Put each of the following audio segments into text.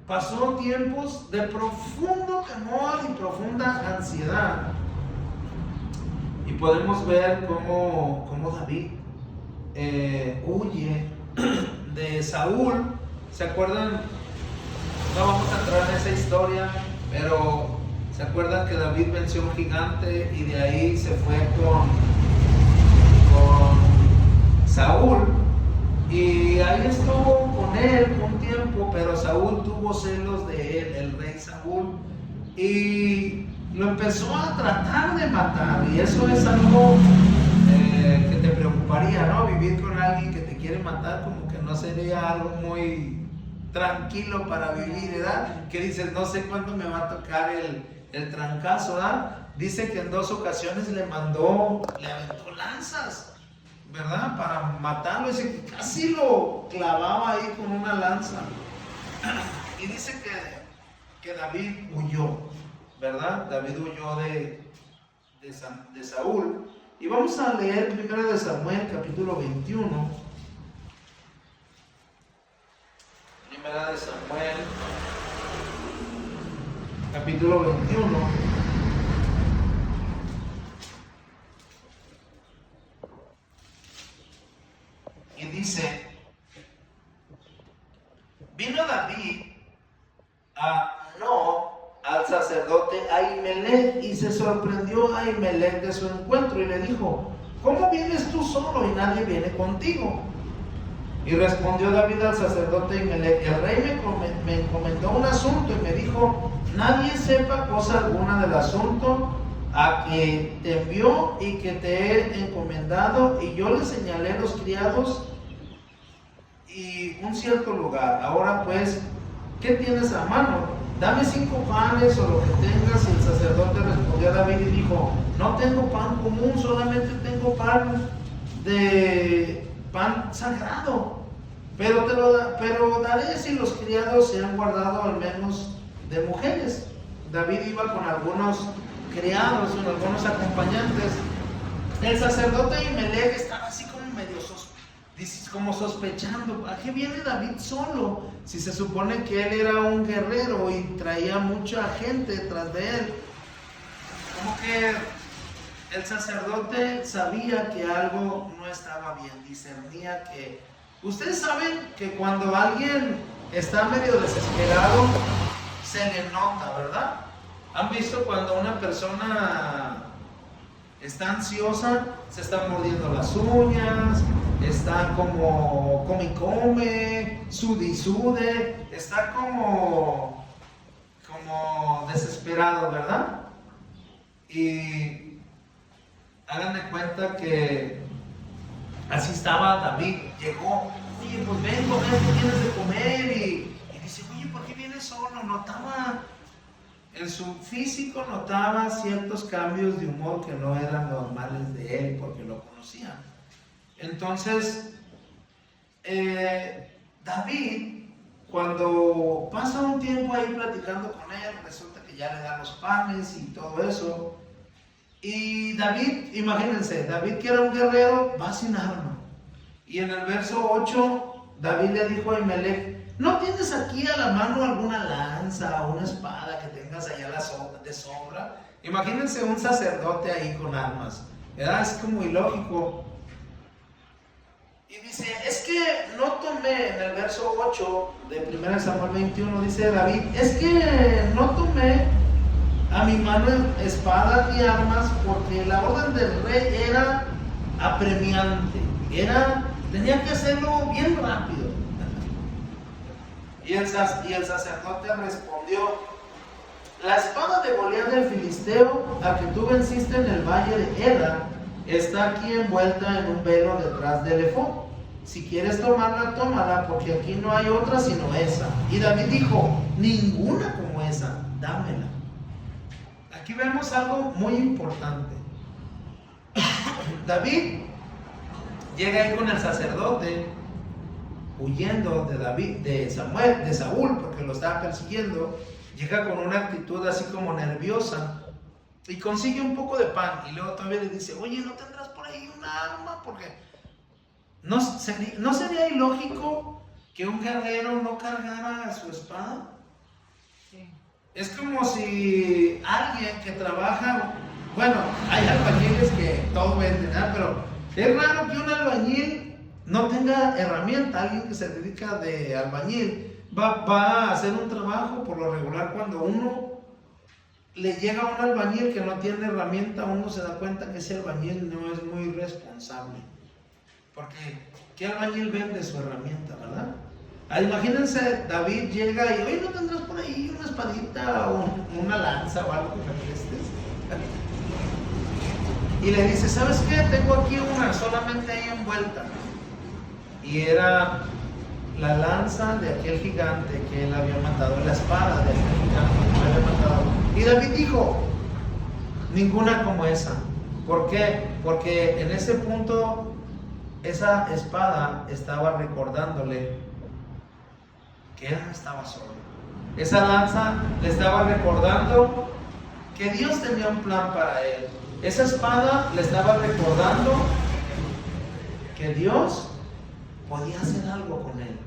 pasó tiempos de profundo temor y profunda ansiedad. Y podemos ver cómo David huye de Saúl. ¿Se acuerdan? No vamos a entrar en esa historia, pero ¿se acuerdan que David venció a un gigante y de ahí se fue con Saúl? Y ahí estuvo con él un tiempo, pero Saúl tuvo celos de él, el rey Saúl, y lo empezó a tratar de matar. Y eso es algo que te preocuparía, ¿no? Vivir con alguien que te quiere matar, como que no sería algo muy tranquilo para vivir, ¿verdad? Que dices, no sé cuándo me va a tocar el trancazo, ¿verdad? Dice que en 2 ocasiones le aventó lanzas, ¿verdad? Para matarlo. Dice que casi lo clavaba ahí con una lanza. Y dice que David huyó, ¿verdad? David huyó de Saúl. Y vamos a leer 1 de Samuel, capítulo 21. 1 de Samuel, capítulo 21. Y dice: vino David al sacerdote Ahimelech, y se sorprendió Ahimelech de su encuentro, y le dijo: ¿cómo vienes tú solo y nadie viene contigo? Y respondió David al sacerdote Ahimelech: el rey me encomendó un asunto y me dijo: nadie sepa cosa alguna del asunto a que te envió y que te he encomendado. Y yo le señalé los criados y un cierto lugar. Ahora pues, ¿qué tienes a mano? Dame 5 panes o lo que tengas. Y el sacerdote respondió a David y dijo: no tengo pan común, solamente tengo pan sagrado, pero daré si los criados se han guardado al menos de mujeres. David iba con algunos criados, con algunos acompañantes. El sacerdote Ahimelech estaba así como medio sospechando: ¿a qué viene David solo? Si se supone que él era un guerrero y traía mucha gente detrás de él. Como que el sacerdote sabía que algo no estaba bien, discernía que... Ustedes saben que cuando alguien está medio desesperado, se le nota, ¿verdad? ¿Han visto cuando una persona está ansiosa, se está mordiendo las uñas, está como come, sude y sude, está como desesperado, ¿verdad? Y hagan de cuenta que así estaba David. Llegó: oye, pues ven, ¿qué tienes de comer? Y dice: oye, ¿por qué vienes solo? Notaba en su físico, notaba ciertos cambios de humor que no eran normales de él, porque lo conocía. Entonces, David, cuando pasa un tiempo ahí platicando con él, resulta que ya le da los panes y todo eso. Y David, imagínense, David, que era un guerrero, va sin arma. Y en el verso 8, David le dijo a Ahimelech: ¿no tienes aquí a la mano alguna lanza o una espada que tengas allá de sombra? Imagínense un sacerdote ahí con armas, ¿verdad? Es como ilógico. Y dice: es que no tomé, en el verso 8 de 1 Samuel 21, dice David: es que no tomé a mi mano espadas y armas, porque la orden del rey era apremiante, tenía que hacerlo bien rápido. Y el sacerdote respondió: la espada de Goliat del filisteo, a que tú venciste en el valle de Ela, está aquí envuelta en un velo detrás del efod. Si quieres tomarla, tómala, porque aquí no hay otra sino esa. Y David dijo: ninguna como esa, dámela. Aquí vemos algo muy importante. David llega ahí con el sacerdote, huyendo de Saúl, porque lo estaba persiguiendo. Llega con una actitud así como nerviosa y consigue un poco de pan. Y luego todavía le dice: oye, ¿no tendrás por ahí una arma? Porque ¿no sería ilógico que un guerrero no cargara su espada? Sí. Es como si alguien que trabaja, bueno, hay albañiles que todo venden, ¿verdad? Pero es raro que un albañil no tenga herramienta. Alguien que se dedica de albañil va a hacer un trabajo. Por lo regular, cuando uno le llega a un albañil que no tiene herramienta, uno se da cuenta que ese albañil no es muy responsable. Porque ¿qué albañil vende su herramienta, verdad? Imagínense, David llega y, oye, ¿no tendrás por ahí una espadita o una lanza o algo que me prestes? Y le dice, ¿sabes qué? Tengo aquí una, solamente ahí envuelta. Y era la lanza de aquel gigante que él había matado, la espada de aquel gigante que él había matado. Y David dijo, ninguna como esa. ¿Por qué? Porque en ese punto esa espada estaba recordándole que él no estaba solo. Esa lanza le estaba recordando que Dios tenía un plan para él. Esa espada le estaba recordando que Dios podía hacer algo con él.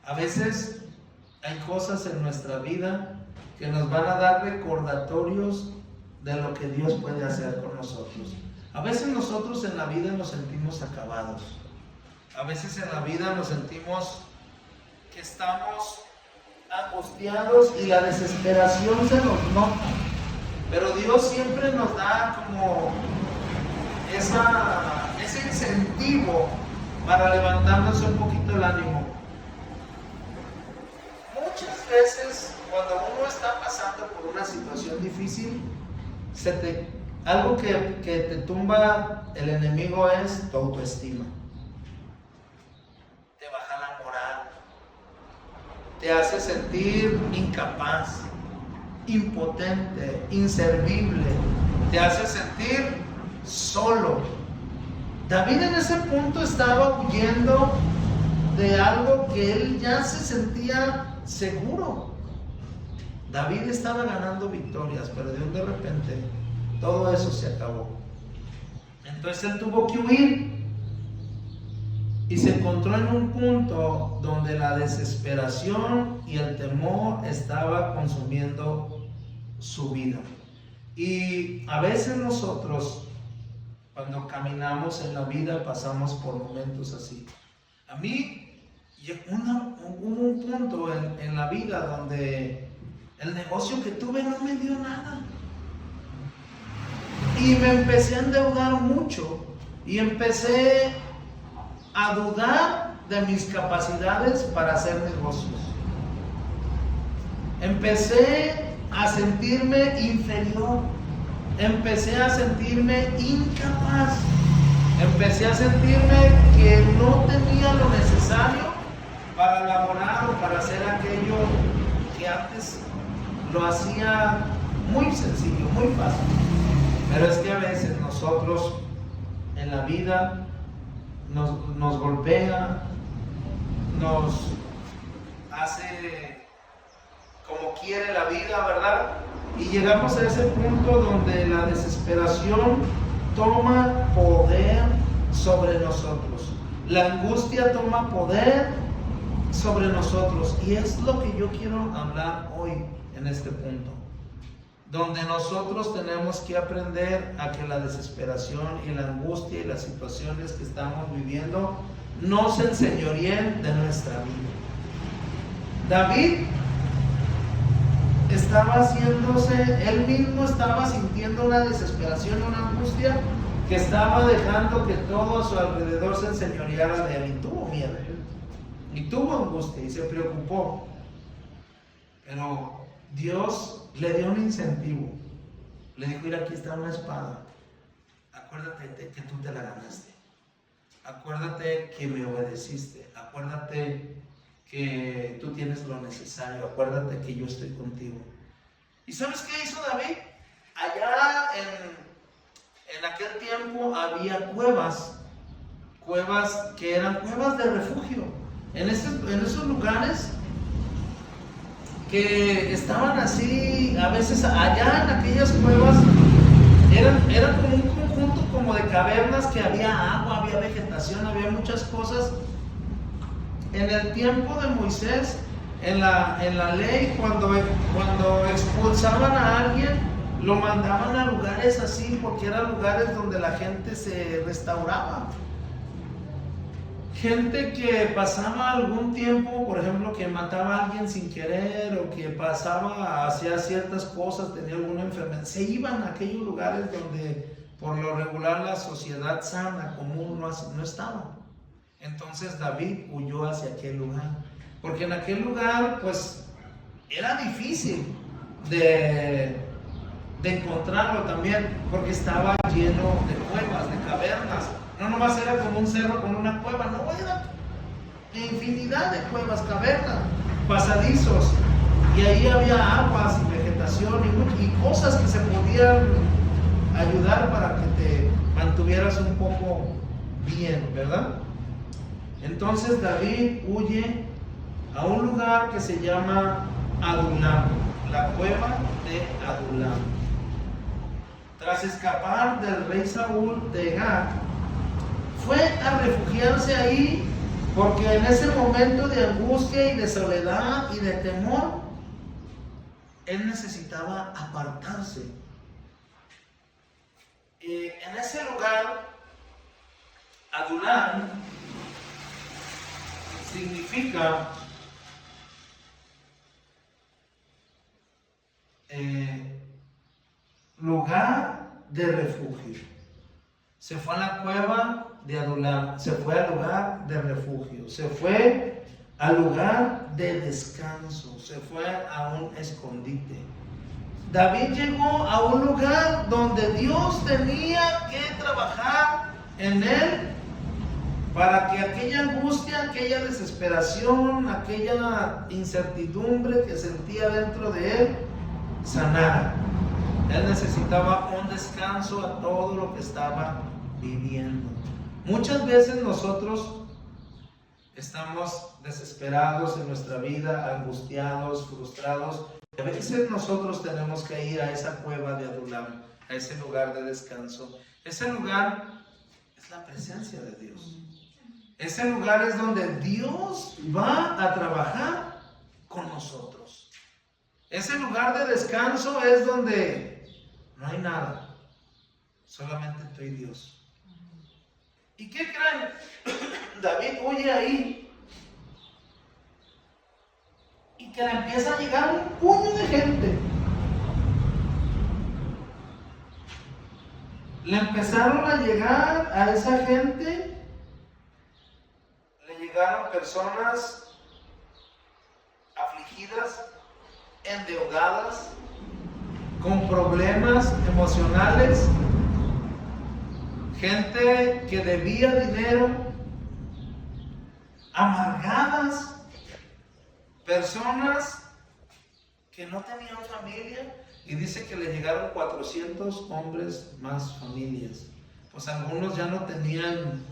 A veces hay cosas en nuestra vida que nos van a dar recordatorios de lo que Dios puede hacer con nosotros. A veces nosotros en la vida nos sentimos acabados. A veces en la vida nos sentimos que estamos angustiados y la desesperación se nos nota. Pero Dios siempre nos da como ese incentivo para levantarnos un poquito el ánimo. Muchas veces cuando uno está pasando por una situación difícil, algo que te tumba el enemigo es tu autoestima. Te baja la moral. Te hace sentir incapaz, impotente, inservible. Te hace sentir solo. David en ese punto estaba huyendo de algo que él ya se sentía seguro. David estaba ganando victorias, pero de repente todo eso se acabó. Entonces él tuvo que huir y se encontró en un punto donde la desesperación y el temor estaba consumiendo su vida. Y a veces nosotros, cuando caminamos en la vida, pasamos por momentos así. A mí hubo un punto en la vida donde el negocio que tuve no me dio nada. Y me empecé a endeudar mucho y empecé a dudar de mis capacidades para hacer negocios. Empecé a sentirme inferior. Empecé a sentirme incapaz. Empecé a sentirme que no tenía lo necesario para elaborar o para hacer aquello que antes lo hacía muy sencillo, muy fácil. Pero es que a veces nosotros en la vida nos golpea, nos hace como quiere la vida, ¿verdad? Y llegamos a ese punto donde la desesperación toma poder sobre nosotros. La angustia toma poder sobre nosotros. Y es lo que yo quiero hablar hoy en este punto. Donde nosotros tenemos que aprender a que la desesperación y la angustia y las situaciones que estamos viviendo no se enseñoreen de nuestra vida. David estaba haciéndose, él mismo estaba sintiendo una desesperación y una angustia que estaba dejando que todo a su alrededor se enseñoreara de él. Y tuvo miedo, y tuvo angustia, y se preocupó. Pero Dios le dio un incentivo. Le dijo, mira, aquí está una espada. Acuérdate que tú te la ganaste. Acuérdate que me obedeciste. Acuérdate que tú tienes lo necesario. Acuérdate que yo estoy contigo. ¿Y sabes qué hizo David? Allá en aquel tiempo había cuevas que eran cuevas de refugio. En esos lugares que estaban así, a veces allá en aquellas cuevas eran como un conjunto como de cavernas, que había agua, había vegetación, había muchas cosas. En el tiempo de Moisés en la ley, cuando expulsaban a alguien, lo mandaban a lugares así, porque eran lugares donde la gente se restauraba. Gente que pasaba algún tiempo, por ejemplo, que mataba a alguien sin querer, o que hacía ciertas cosas, tenía alguna enfermedad, se iban a aquellos lugares donde por lo regular la sociedad sana, común, no estaba. Entonces David huyó hacia aquel lugar, porque en aquel lugar pues era difícil de encontrarlo también, porque estaba lleno de cuevas, de cavernas. No nomás era como un cerro con una cueva, no, era infinidad de cuevas, cavernas, pasadizos, y ahí había aguas y vegetación y cosas que se podían ayudar para que te mantuvieras un poco bien, ¿verdad? Entonces David huye a un lugar que se llama Adulam, la cueva de Adulam. Tras escapar del rey Saúl de Gat, fue a refugiarse ahí, porque en ese momento de angustia y de soledad y de temor, él necesitaba apartarse. En ese lugar, Adulam significa lugar de refugio. Se fue a la cueva de Adulam, se fue al lugar de refugio, se fue al lugar de descanso, se fue a un escondite. David llegó a un lugar donde Dios tenía que trabajar en él para que aquella angustia, aquella desesperación, aquella incertidumbre que sentía dentro de él sanara. Él necesitaba un descanso a todo lo que estaba viviendo. Muchas veces nosotros estamos desesperados en nuestra vida, angustiados, frustrados. A veces nosotros tenemos que ir a esa cueva de Adulam, a ese lugar de descanso. Ese lugar es la presencia de Dios. Ese lugar es donde Dios va a trabajar con nosotros. Ese lugar de descanso es donde no hay nada, solamente tú y Dios. ¿Y qué creen? David huye ahí y que le empieza a llegar un puño de gente. Le empezaron a llegar a esa gente, le llegaron personas afligidas, endeudadas, con problemas emocionales, gente que debía dinero, amargadas, personas que no tenían familia, y dice que le llegaron 400 hombres más familias. Pues algunos ya no tenían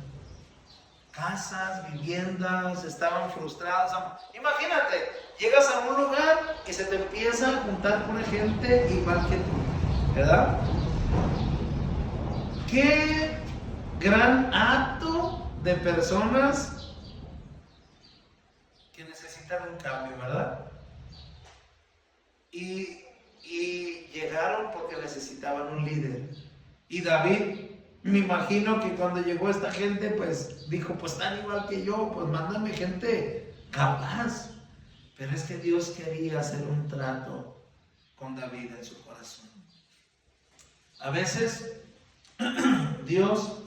casas, viviendas, estaban frustrados. Imagínate, llegas a un lugar y se te empieza a juntar con gente igual que tú, ¿verdad? Qué gran acto de personas que necesitan un cambio, ¿verdad? Y llegaron porque necesitaban un líder. Y David, me imagino que cuando llegó esta gente, pues dijo, pues están igual que yo, pues mándame gente capaz. Pero es que Dios quería hacer un trato con David en su corazón. A veces Dios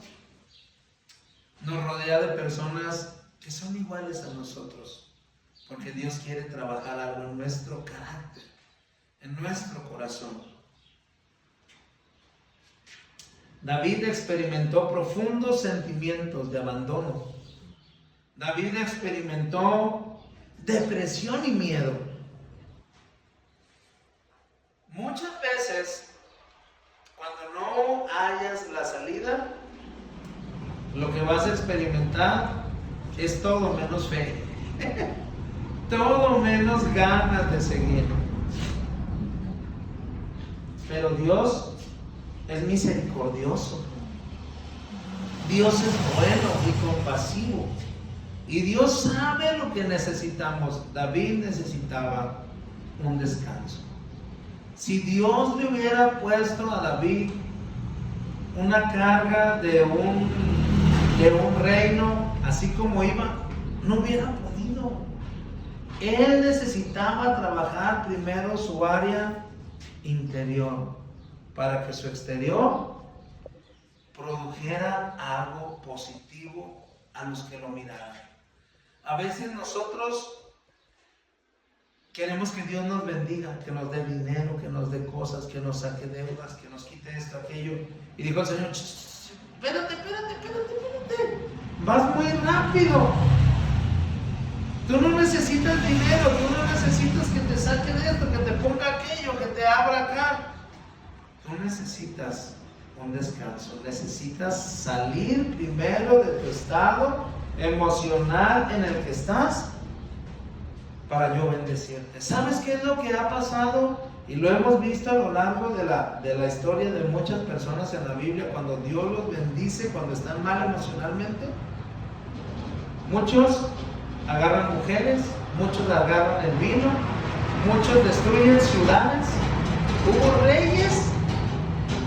nos rodea de personas que son iguales a nosotros, porque Dios quiere trabajar algo en nuestro carácter, en nuestro corazón. David experimentó profundos sentimientos de abandono. David experimentó depresión y miedo. Muchas veces, cuando no hayas la salida, lo que vas a experimentar es todo menos fe, todo menos ganas de seguir. Pero Dios es misericordioso. Dios es bueno y compasivo. Y Dios sabe lo que necesitamos. David necesitaba un descanso. Si Dios le hubiera puesto a David una carga de un reino, así como iba, no hubiera podido. Él necesitaba trabajar primero su área interior para que su exterior produjera algo positivo a los que lo miraran. A veces nosotros queremos que Dios nos bendiga, que nos dé dinero, que nos dé cosas, que nos saque deudas, que nos quite esto, aquello. Y dijo el Señor, espérate, vas muy rápido. Tú no necesitas dinero, tú no necesitas que te saque de esto, que te ponga aquello, que te abra acá. Tú necesitas un descanso, necesitas salir primero de tu estado emocional en el que estás para yo bendecirte. ¿Sabes qué es lo que ha pasado? Y lo hemos visto a lo largo de la historia de muchas personas en la Biblia, cuando Dios los bendice, cuando están mal emocionalmente. Muchos agarran mujeres, muchos agarran el vino, muchos destruyen ciudades. Hubo reyes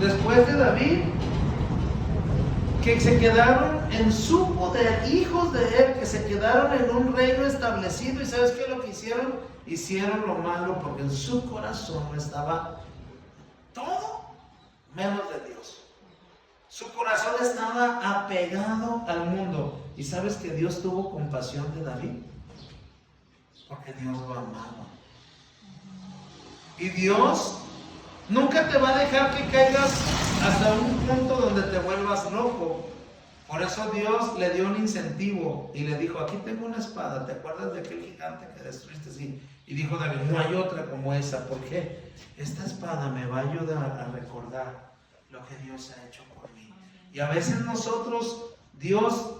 después de David que se quedaron en su poder, hijos de él, que se quedaron en un reino establecido. ¿Y sabes qué es lo que hicieron? Hicieron lo malo porque en su corazón estaba todo menos de Dios. Su corazón estaba apegado al mundo. ¿Y sabes que Dios tuvo compasión de David? Porque Dios lo amaba. Y Dios nunca te va a dejar que caigas hasta un punto donde te vuelvas loco. Por eso Dios le dio un incentivo y le dijo, aquí tengo una espada, ¿te acuerdas de aquel gigante que destruiste? Sí. Y dijo David, no hay otra como esa. ¿Por qué? Esta espada me va a ayudar a recordar lo que Dios ha hecho por mí. Y a veces nosotros, Dios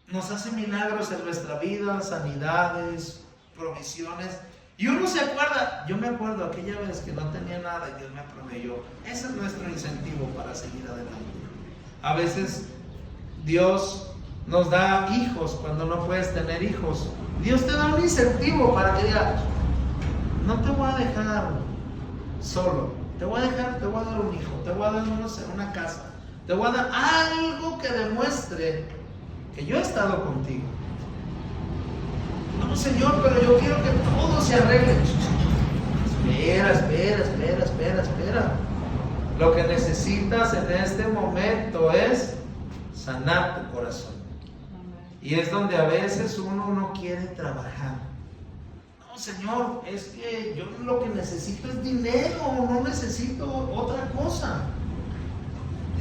nos hace milagros en nuestra vida, sanidades, provisiones. Y uno se acuerda, yo me acuerdo aquella vez que no tenía nada y Dios me proveyó. Ese es nuestro incentivo para seguir adelante. A veces Dios nos da hijos cuando no puedes tener hijos. Dios te da un incentivo para que digas, no te voy a dejar solo, te voy a dar un hijo, te voy a dar una casa, te voy a dar algo que demuestre que yo he estado contigo. No, Señor, pero yo quiero que todo se arregle. Espera. Lo que necesitas en este momento es sanar tu corazón. Y es donde a veces uno no quiere trabajar. No, Señor, es que yo lo que necesito es dinero, no necesito otra cosa.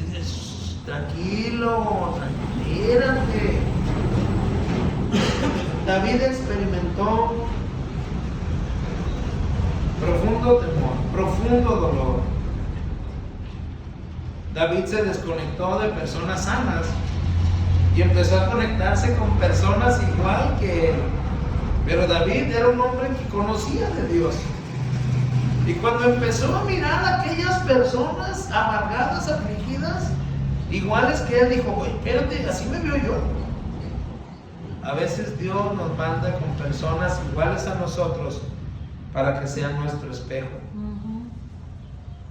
Dices, tranquilo, tranquilízate. David experimentó profundo temor, profundo dolor. David se desconectó de personas sanas y empezó a conectarse con personas igual que él. Pero David era un hombre que conocía de Dios. Y cuando empezó a mirar a aquellas personas amargadas, afligidas, iguales que él, dijo, oye, espérate, así me veo yo. A veces Dios nos manda con personas iguales a nosotros para que sean nuestro espejo.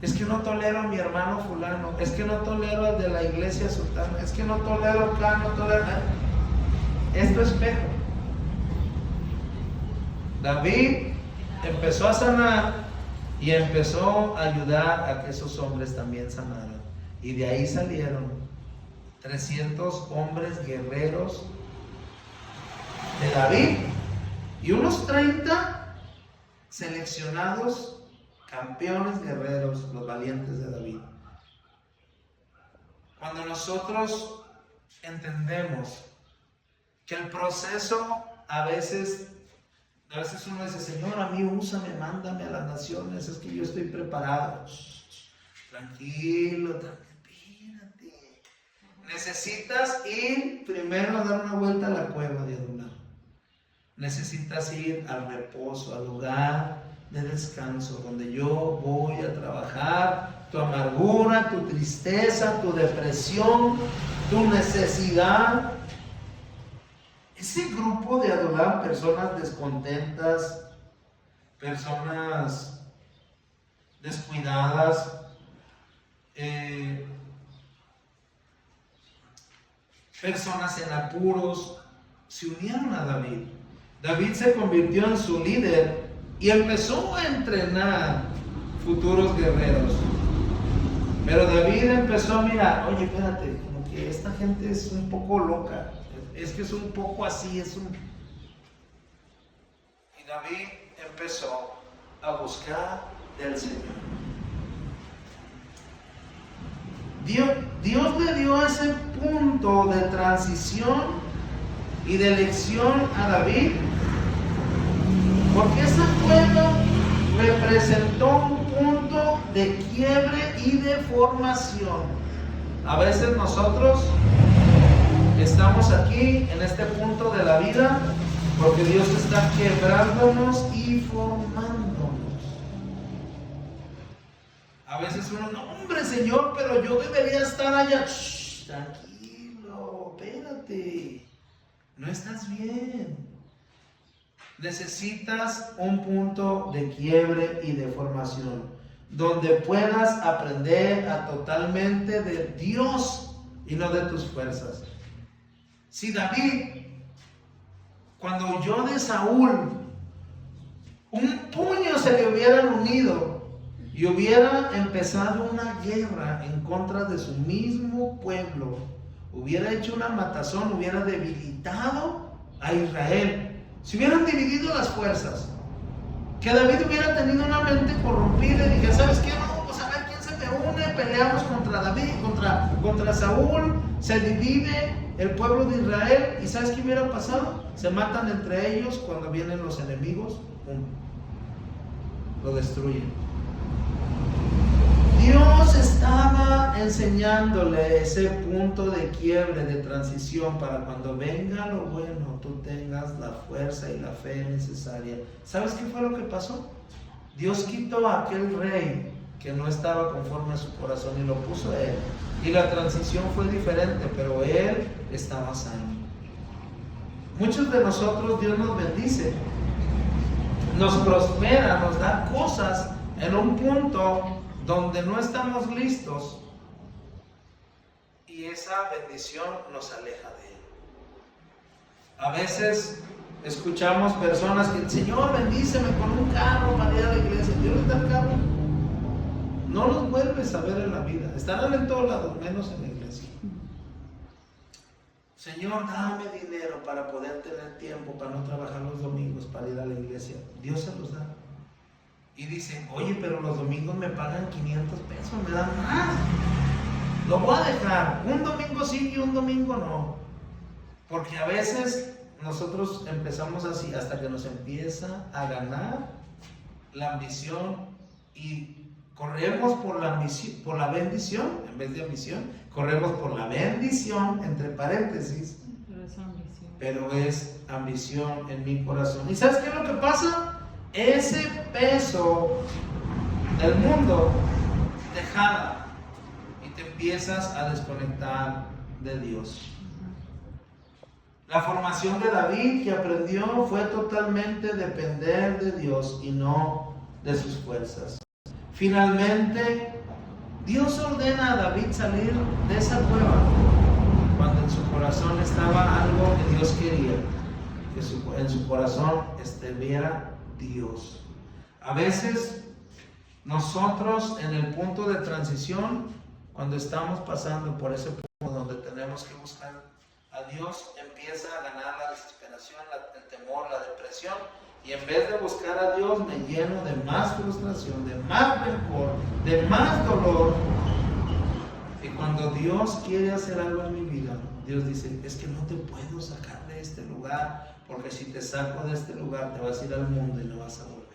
Es que no tolero a mi hermano fulano, es que no tolero al de la iglesia sultana, es que no tolero acá, no tolero acá. Es tu espejo. David empezó a sanar y empezó a ayudar a que esos hombres también sanaran. Y de ahí salieron 300 hombres guerreros de David y unos 30 seleccionados campeones guerreros, los valientes de David. Cuando nosotros entendemos que el proceso a veces uno dice, Señor, a mí úsame, mándame a las naciones, es que yo estoy preparado. Tranquilo, espérate. Necesitas ir primero a dar una vuelta a la cueva de Adullam. Necesitas ir al reposo, al lugar de descanso, donde yo voy a trabajar tu amargura, tu tristeza, tu depresión, tu necesidad. ese grupo de Adulam, personas descontentas, personas descuidadas, personas en apuros, se unieron a David. David se convirtió en su líder y empezó a entrenar futuros guerreros. Pero David empezó a mirar, oye, espérate, como que esta gente es un poco loca, es que es un poco así, Y David empezó a buscar del Señor. Dios le dio ese punto de transición y de elección a David, porque ese pueblo representó un punto de quiebre y de formación. A veces nosotros estamos aquí en este punto de la vida porque Dios está quebrándonos y formándonos. A veces uno, no, hombre, Señor, pero yo debería estar allá. Shh, tranquilo, espérate, no estás bien. Necesitas un punto de quiebre y de formación, donde puedas aprender a totalmente de Dios y no de tus fuerzas. Si David, cuando huyó de Saúl, un puño se le hubieran unido y hubiera empezado una guerra en contra de su mismo pueblo, hubiera hecho una matazón, hubiera debilitado a Israel. Si hubieran dividido las fuerzas, que David hubiera tenido una mente corrompida y dije, ¿sabes qué? No, pues a ver quién se me une, peleamos contra David, contra Saúl, se divide el pueblo de Israel, y ¿sabes qué hubiera pasado? Se matan entre ellos, cuando vienen los enemigos, ¡pum!, lo destruyen. Dios estaba enseñándole ese punto de quiebre, de transición, para cuando venga lo bueno, tú tengas la fuerza y la fe necesaria. ¿Sabes qué fue lo que pasó? Dios quitó a aquel rey que no estaba conforme a su corazón y lo puso a él. Y la transición fue diferente, pero él estaba sano. Muchos de nosotros, Dios nos bendice, nos prospera, nos da cosas en un punto donde no estamos listos, y esa bendición nos aleja de Él. A veces escuchamos personas que, Señor, bendíceme con un carro para ir a la iglesia. Dios les da el carro, no los vuelves a ver en la vida. Estarán en todos lados, menos en la iglesia. Señor, dame dinero para poder tener tiempo, para no trabajar los domingos, para ir a la iglesia. Dios se los da. Y dicen, oye, pero los domingos me pagan 500 pesos, me dan más. Lo voy a dejar, un domingo sí y un domingo no. Porque a veces nosotros empezamos así, hasta que nos empieza a ganar la ambición y corremos por la bendición, en vez de ambición, corremos por la bendición, entre paréntesis. Pero es ambición en mi corazón. ¿Y sabes qué es lo que pasa? Ese peso del mundo te jala y te empiezas a desconectar de Dios. La formación de David que aprendió fue totalmente depender de Dios y no de sus fuerzas. Finalmente, Dios ordena a David salir de esa cueva cuando en su corazón estaba algo que Dios quería, que en su corazón estuviera Dios. A veces nosotros en el punto de transición, cuando estamos pasando por ese punto donde tenemos que buscar a Dios, empieza a ganar la desesperación, el temor, la depresión, y en vez de buscar a Dios me lleno de más frustración, de más rencor, de más dolor. Y cuando Dios quiere hacer algo en mi vida, Dios dice, es que no te puedo sacar de este lugar, porque si te saco de este lugar te vas a ir al mundo y no vas a volver.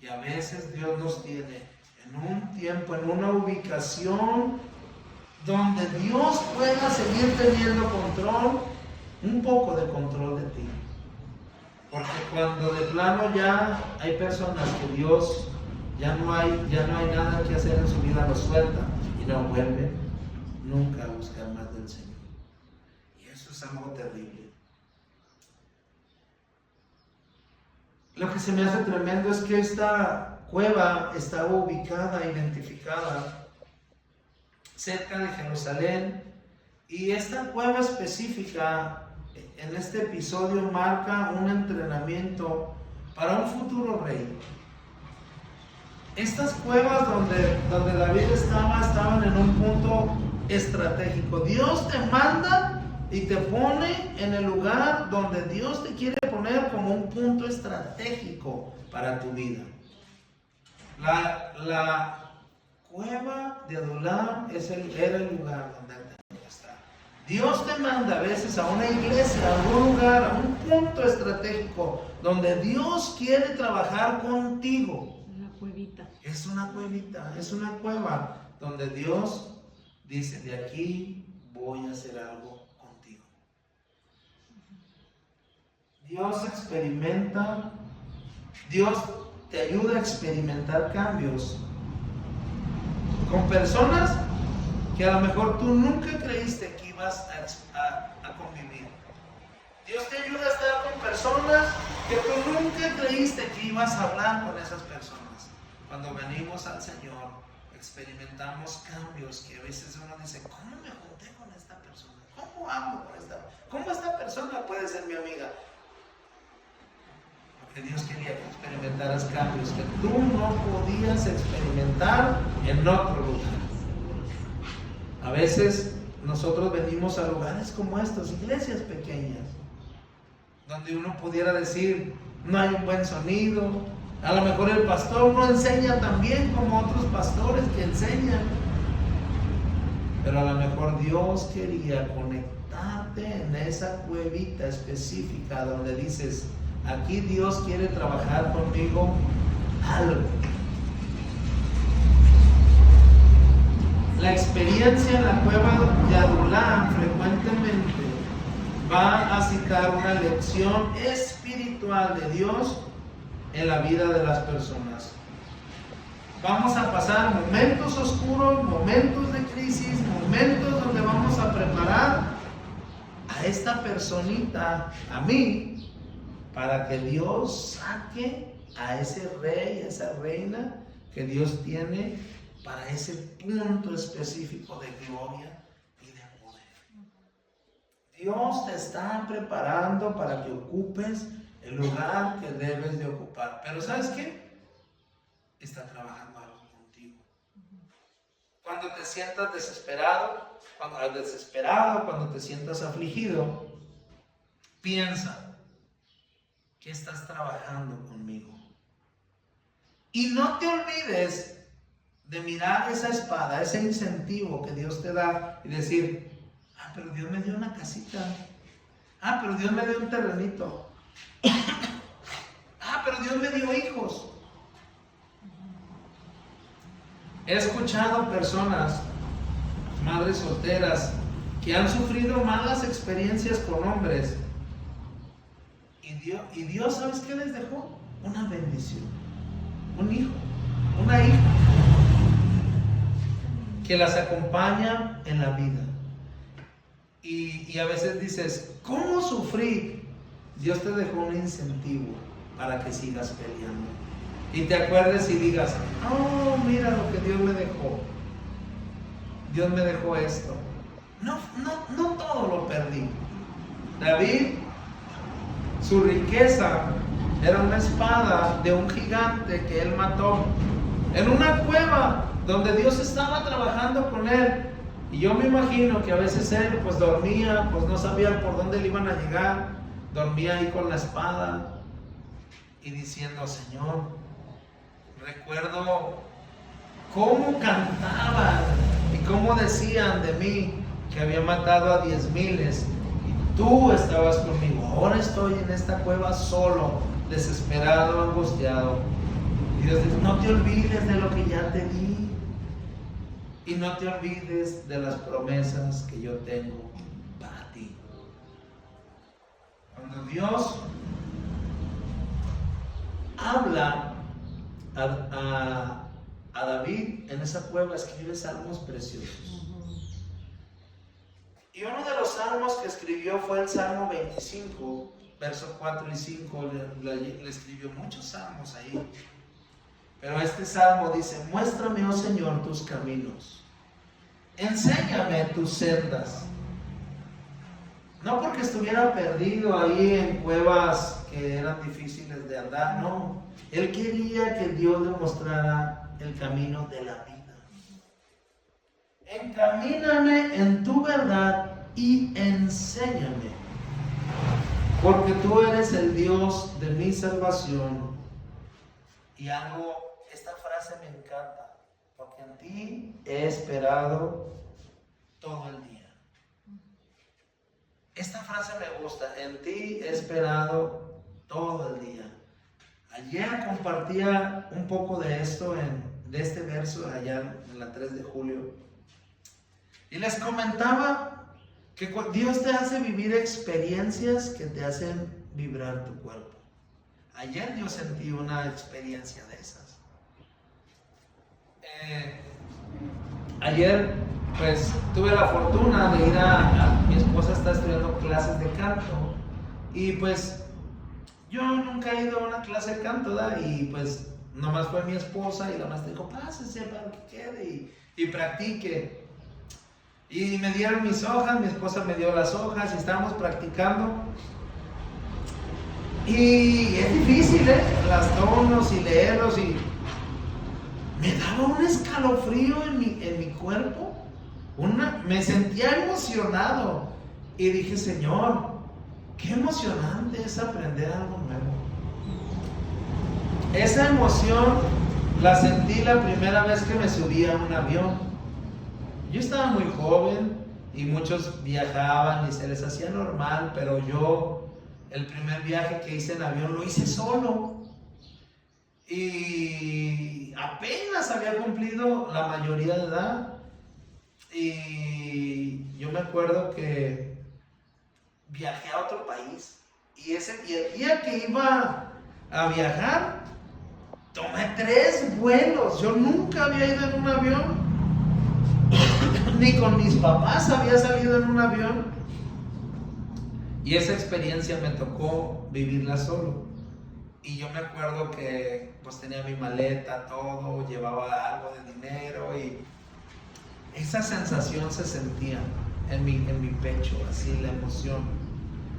Y a veces Dios nos tiene en un tiempo, en una ubicación donde Dios pueda seguir teniendo control, un poco de control de ti. Porque cuando de plano ya hay personas que Dios ya no hay nada que hacer en su vida, lo suelta y no vuelve nunca a buscar más del Señor. Y eso es algo terrible. Lo que se me hace tremendo es que esta cueva estaba ubicada, identificada cerca de Jerusalén, y esta cueva específica en este episodio marca un entrenamiento para un futuro rey. Estas cuevas donde David estaban en un punto estratégico. Dios te manda y te pone en el lugar donde Dios te quiere poner como un punto estratégico para tu vida. La cueva de Adulam era el lugar donde él tenía que estar. Dios te manda a veces a una iglesia, a algún lugar, a un punto estratégico donde Dios quiere trabajar contigo. Una cuevita. Es una cuevita, es una cueva donde Dios dice: de aquí voy a hacer algo contigo. Dios experimenta, Dios te ayuda a experimentar cambios con personas que a lo mejor tú nunca creíste que ibas a convivir. Dios te ayuda a estar con personas que tú nunca creíste que ibas a hablar con esas personas. Cuando venimos al Señor, experimentamos cambios que a veces uno dice: ¿cómo me junté con esta persona? ¿Cómo hablo con esta? ¿Cómo esta persona puede ser mi amiga? Porque Dios quería que experimentaras cambios que tú no podías experimentar en otro lugar. A veces nosotros venimos a lugares como estos, iglesias pequeñas, donde uno pudiera decir: no hay un buen sonido, a lo mejor el pastor no enseña tan bien como otros pastores que enseñan, pero a lo mejor Dios quería conectarte en esa cuevita específica donde dices: aquí Dios quiere trabajar conmigo algo. La experiencia en la cueva de Adulam frecuentemente va a citar una lección espiritual de Dios en la vida de las personas. Vamos a pasar momentos oscuros, momentos de crisis, momentos donde vamos a preparar a esta personita, a mí, para que Dios saque a ese rey, a esa reina que Dios tiene para ese punto específico de gloria y de poder. Dios te está preparando para que ocupes el lugar que debes de ocupar. Pero ¿sabes qué? Está trabajando algo contigo. Cuando te sientas desesperado, cuando te sientas afligido, piensa: ¿qué estás trabajando conmigo? Y no te olvides de mirar esa espada, ese incentivo que Dios te da y decir: ah, pero Dios me dio una casita. Ah, pero Dios me dio un terrenito. Ah, pero Dios me dio hijos. He escuchado personas, madres solteras, que han sufrido malas experiencias con hombres. Y Dios, ¿sabes qué les dejó? Una bendición. Un hijo, una hija, que las acompaña en la vida. Y a veces dices: ¿cómo sufrí? Dios te dejó un incentivo para que sigas peleando. Y te acuerdes y digas: oh, mira lo que Dios me dejó. Dios me dejó esto. No todo lo perdí. David, su riqueza era una espada de un gigante que él mató en una cueva donde Dios estaba trabajando con él. Y yo me imagino que a veces él pues dormía, pues no sabía por dónde le iban a llegar, dormía ahí con la espada y diciendo: Señor, recuerdo cómo cantaban y cómo decían de mí que había matado a 10,000 y tú estabas conmigo. Ahora estoy en esta cueva solo, desesperado, angustiado. Y Dios dice: no te olvides de lo que ya te di. Y no te olvides de las promesas que yo tengo para ti. Cuando Dios habla a David en esa cueva, escribe salmos preciosos. Y uno de los salmos que escribió fue el Salmo 25, verso 4 y 5, le escribió muchos salmos ahí. Pero este salmo dice: muéstrame, oh Señor, tus caminos, enséñame tus sendas. No porque estuviera perdido ahí en cuevas que eran difíciles de andar, no. Él quería que Dios le mostrara el camino de la vida. Encamíname en tu verdad y enséñame, porque tú eres el Dios de mi salvación. Y esta frase me encanta, porque en ti he esperado todo el día. Esta frase me gusta: en ti he esperado todo el día. Ayer compartía un poco de esto, de este verso allá en la 3 de julio. Y les comentaba que Dios te hace vivir experiencias que te hacen vibrar tu cuerpo. Ayer yo sentí una experiencia de esas. Ayer pues tuve la fortuna de ir mi esposa está estudiando clases de canto, y pues yo nunca he ido a una clase de canto, ¿verdad? Y pues nomás fue mi esposa y la maestra dijo: pásese para que quede y practique. Y me dieron mis hojas, mi esposa me dio las hojas y estábamos practicando. Y es difícil, las tonos y leerlos, y me daba un escalofrío en mi cuerpo. Me sentía emocionado y dije: Señor, qué emocionante es aprender algo nuevo. Esa emoción la sentí la primera vez que me subí a un avión. Yo estaba muy joven y muchos viajaban y se les hacía normal, pero yo, el primer viaje que hice en avión lo hice solo. Y apenas había cumplido la mayoría de edad. Y yo me acuerdo que viajé a otro país. Y el día que iba a viajar, tomé 3 vuelos. Yo nunca había ido en un avión. Ni con mis papás había salido en un avión. Y esa experiencia me tocó vivirla solo. Y yo me acuerdo que pues tenía mi maleta, todo, llevaba algo de dinero, y esa sensación se sentía en mi pecho, así la emoción.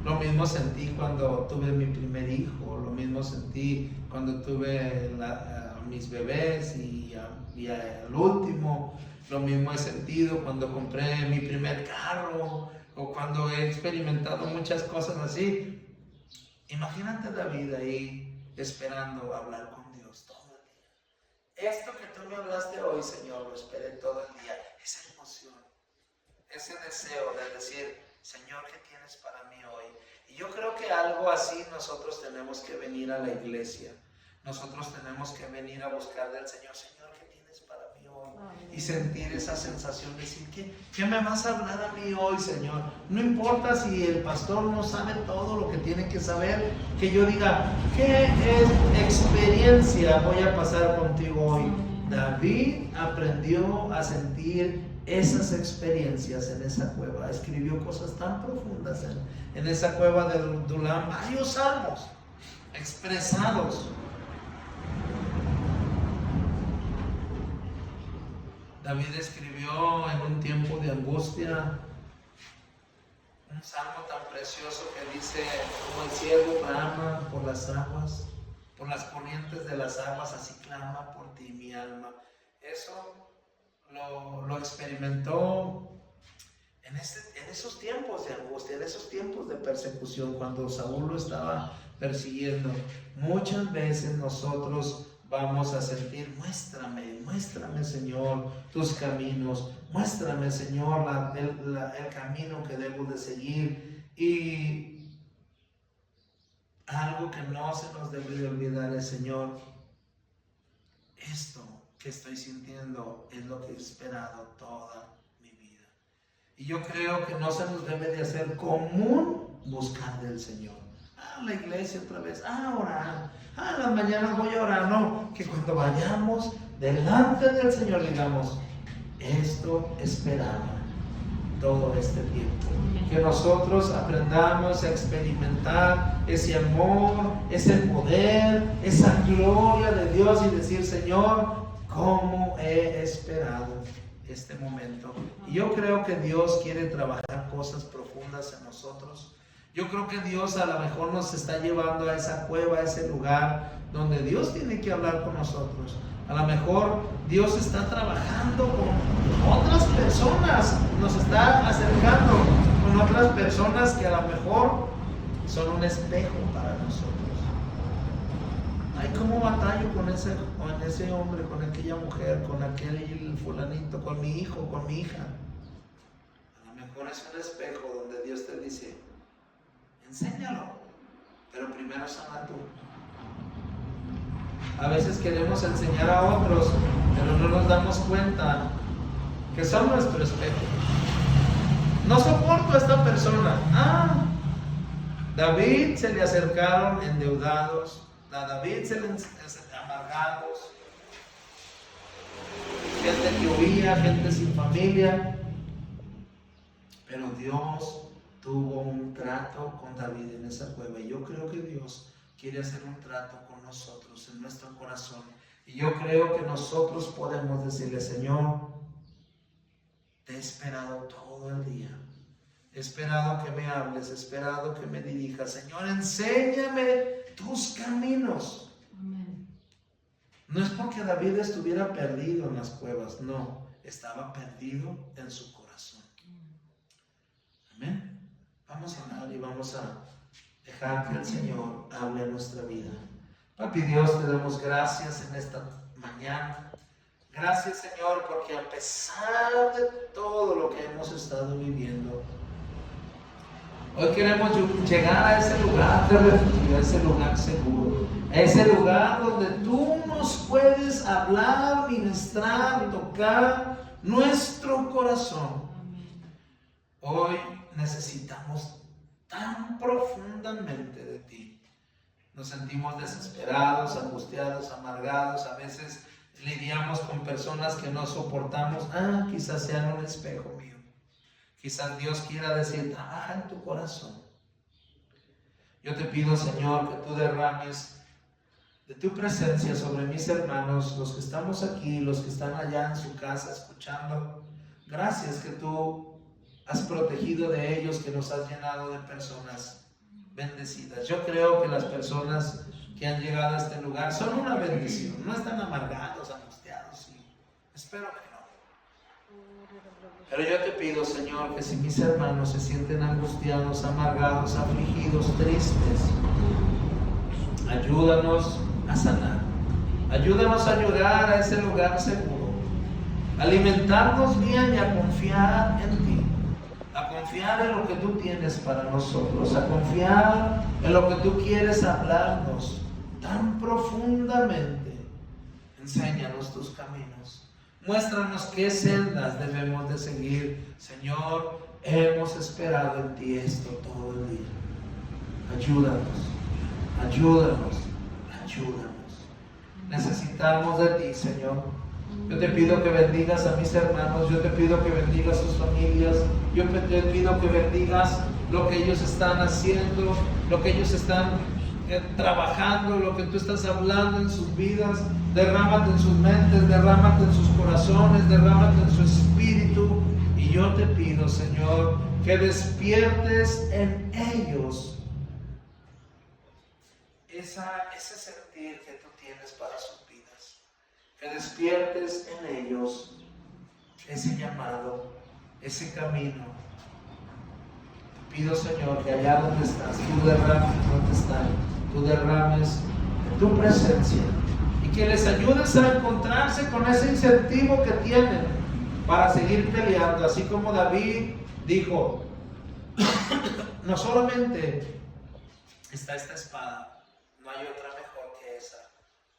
Lo mismo sentí cuando tuve mi primer hijo, lo mismo sentí cuando tuve mis bebés y al último. Lo mismo he sentido cuando compré mi primer carro, o cuando he experimentado muchas cosas así. Imagínate David ahí esperando hablar con Dios todo el día. Esto que tú me hablaste hoy, Señor, lo esperé todo el día. Esa emoción, ese deseo de decir: Señor, ¿qué tienes para mí hoy? Y yo creo que algo así nosotros tenemos que venir a la iglesia. Nosotros tenemos que venir a buscar del Señor: Señor, ¿qué tienes para mí hoy? Y sentir esa sensación de decir: ¿qué me vas a hablar a mí hoy, Señor? No importa si el pastor no sabe todo lo que tiene que saber, que yo diga: ¿qué experiencia voy a pasar contigo hoy? David aprendió a sentir esas experiencias en esa cueva. Escribió cosas tan profundas en esa cueva de Adulam, varios salmos expresados. David escribió en un tiempo de angustia un salmo tan precioso que dice: como el ciervo brama por las aguas, por las corrientes de las aguas, así clama por ti mi alma. Eso lo experimentó en esos tiempos de angustia, en esos tiempos de persecución, cuando Saúl lo estaba persiguiendo. Muchas veces nosotros vamos a sentir: muéstrame, Señor, tus caminos, muéstrame, Señor, el camino que debo de seguir. Y algo que no se nos debe de olvidar es: Señor, esto que estoy sintiendo es lo que he esperado toda mi vida. Y yo creo que no se nos debe de hacer común buscar del Señor. La iglesia otra vez, orar, en las mañanas voy a orar. No, que cuando vayamos delante del Señor digamos: esto esperaba, todo este tiempo. Que nosotros aprendamos a experimentar ese amor, ese poder, esa gloria de Dios y decir, Señor, ¿cómo he esperado este momento? Y yo creo que Dios quiere trabajar cosas profundas en nosotros. Yo creo que Dios a lo mejor nos está llevando a esa cueva, a ese lugar donde Dios tiene que hablar con nosotros. A lo mejor Dios está trabajando con otras personas, nos está acercando con otras personas que a lo mejor son un espejo para nosotros. Ay, ¿cómo batallo con ese hombre, con aquella mujer, con aquel fulanito, con mi hijo, con mi hija? A lo mejor es un espejo donde Dios te dice, enséñalo, pero primero sana tú. A veces queremos enseñar a otros, pero no nos damos cuenta que son nuestro espejo. No soporto a esta persona. David se le acercaron endeudados, a David se le amargados, gente que huía, gente sin familia, pero Dios tuvo un trato con David en esa cueva. Y yo creo que Dios quiere hacer un trato con nosotros en nuestro corazón. Y yo creo que nosotros podemos decirle, Señor, te he esperado todo el día. He esperado que me hables, he esperado que me dirijas. Señor, enséñame tus caminos. Amén. No es porque David estuviera perdido en las cuevas, no, estaba perdido en su corazón. Amén. Vamos a orar y vamos a dejar que el Señor hable en nuestra vida. Papi Dios, te damos gracias en esta mañana. Gracias, Señor, porque a pesar de todo lo que hemos estado viviendo, hoy queremos llegar a ese lugar de refugio, a ese lugar seguro, a ese lugar donde tú nos puedes hablar, ministrar, tocar nuestro corazón. Hoy necesitamos tan profundamente de ti. Nos sentimos desesperados, angustiados, amargados. A veces lidiamos con personas que no soportamos. Quizás sean un espejo mío. Quizás Dios quiera decir, trabaja en tu corazón. Yo te pido, Señor, que tú derrames de tu presencia sobre mis hermanos, los que estamos aquí, los que están allá en su casa escuchando. Gracias que tú has protegido de ellos, que nos has llenado de personas bendecidas. Yo creo que las personas que han llegado a este lugar son una bendición, no están amargados, angustiados, sí. Espero que no. Pero yo te pido, Señor, que si mis hermanos se sienten angustiados, amargados, afligidos, tristes, ayúdanos a sanar. Ayúdanos a llegar a ese lugar seguro, a alimentarnos bien y a confiar en ti. A confiar en lo que tú tienes para nosotros, a confiar en lo que tú quieres hablarnos tan profundamente. Enséñanos tus caminos, muéstranos qué sendas debemos de seguir. Señor, hemos esperado en ti esto todo el día. Ayúdanos, ayúdanos, ayúdanos. Necesitamos de ti, Señor. Yo te pido que bendigas a mis hermanos, yo te pido que bendigas a sus familias, yo te pido que bendigas lo que ellos están haciendo, lo que ellos están trabajando, lo que tú estás hablando en sus vidas. Derrámate en sus mentes, derrámate en sus corazones, derrámate en su espíritu. Y yo te pido, Señor, que despiertes en ellos ese sentir que tú tienes para sus vidas. Que despiertes en ellos ese llamado, ese camino. Te pido, Señor, que allá donde estás, tú derrames de tu presencia y que les ayudes a encontrarse con ese incentivo que tienen para seguir peleando, así como David dijo, no solamente está esta espada, no hay otra mejor que esa,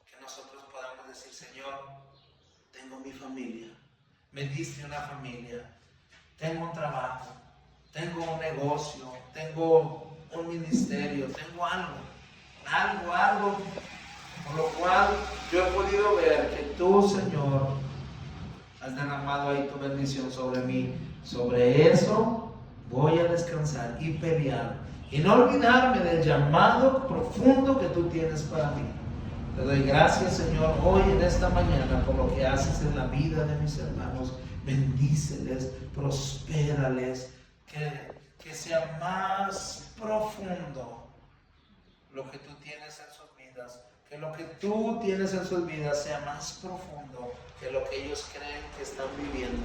que nosotros podamos decir, Señor, tengo mi familia, me diste una familia, tengo un trabajo, tengo un negocio, tengo un ministerio, tengo algo, por lo cual yo he podido ver que tú, Señor, has derramado ahí tu bendición sobre mí. Sobre eso voy a descansar y pelear y no olvidarme del llamado profundo que tú tienes para mí. Te doy gracias, Señor, hoy en esta mañana por lo que haces en la vida de mis hermanos. Bendíceles, prospérales, que sea más profundo lo que tú tienes en sus vidas, que lo que tú tienes en sus vidas sea más profundo que lo que ellos creen que están viviendo.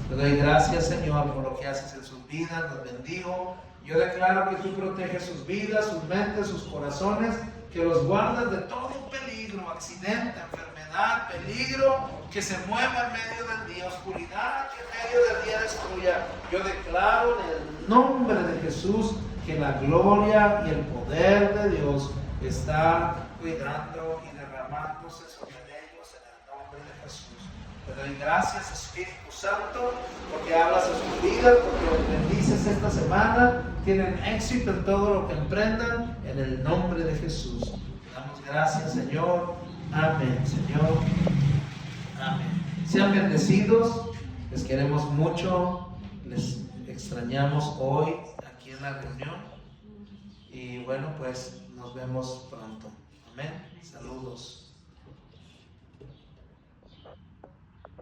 Te doy gracias, Señor, por lo que haces en sus vidas. Los bendigo. Yo declaro que tú proteges sus vidas, sus mentes, sus corazones, que los guardas de todo peligro, accidente, enfermedad, peligro que se mueva en medio del día, oscuridad que en medio del día destruya. Yo declaro en el nombre de Jesús que la gloria y el poder de Dios está cuidando y derramándose sobre ellos en el nombre de Jesús. Te doy gracias, Espíritu Santo, porque hablas a sus vidas, porque los bendices esta semana, tienen éxito en todo lo que emprendan, en el nombre de Jesús. Te damos gracias, Señor. Amén, Señor. Amén. Sean bendecidos, les queremos mucho, les extrañamos hoy aquí en la reunión y bueno, pues nos vemos pronto. Amén. Saludos.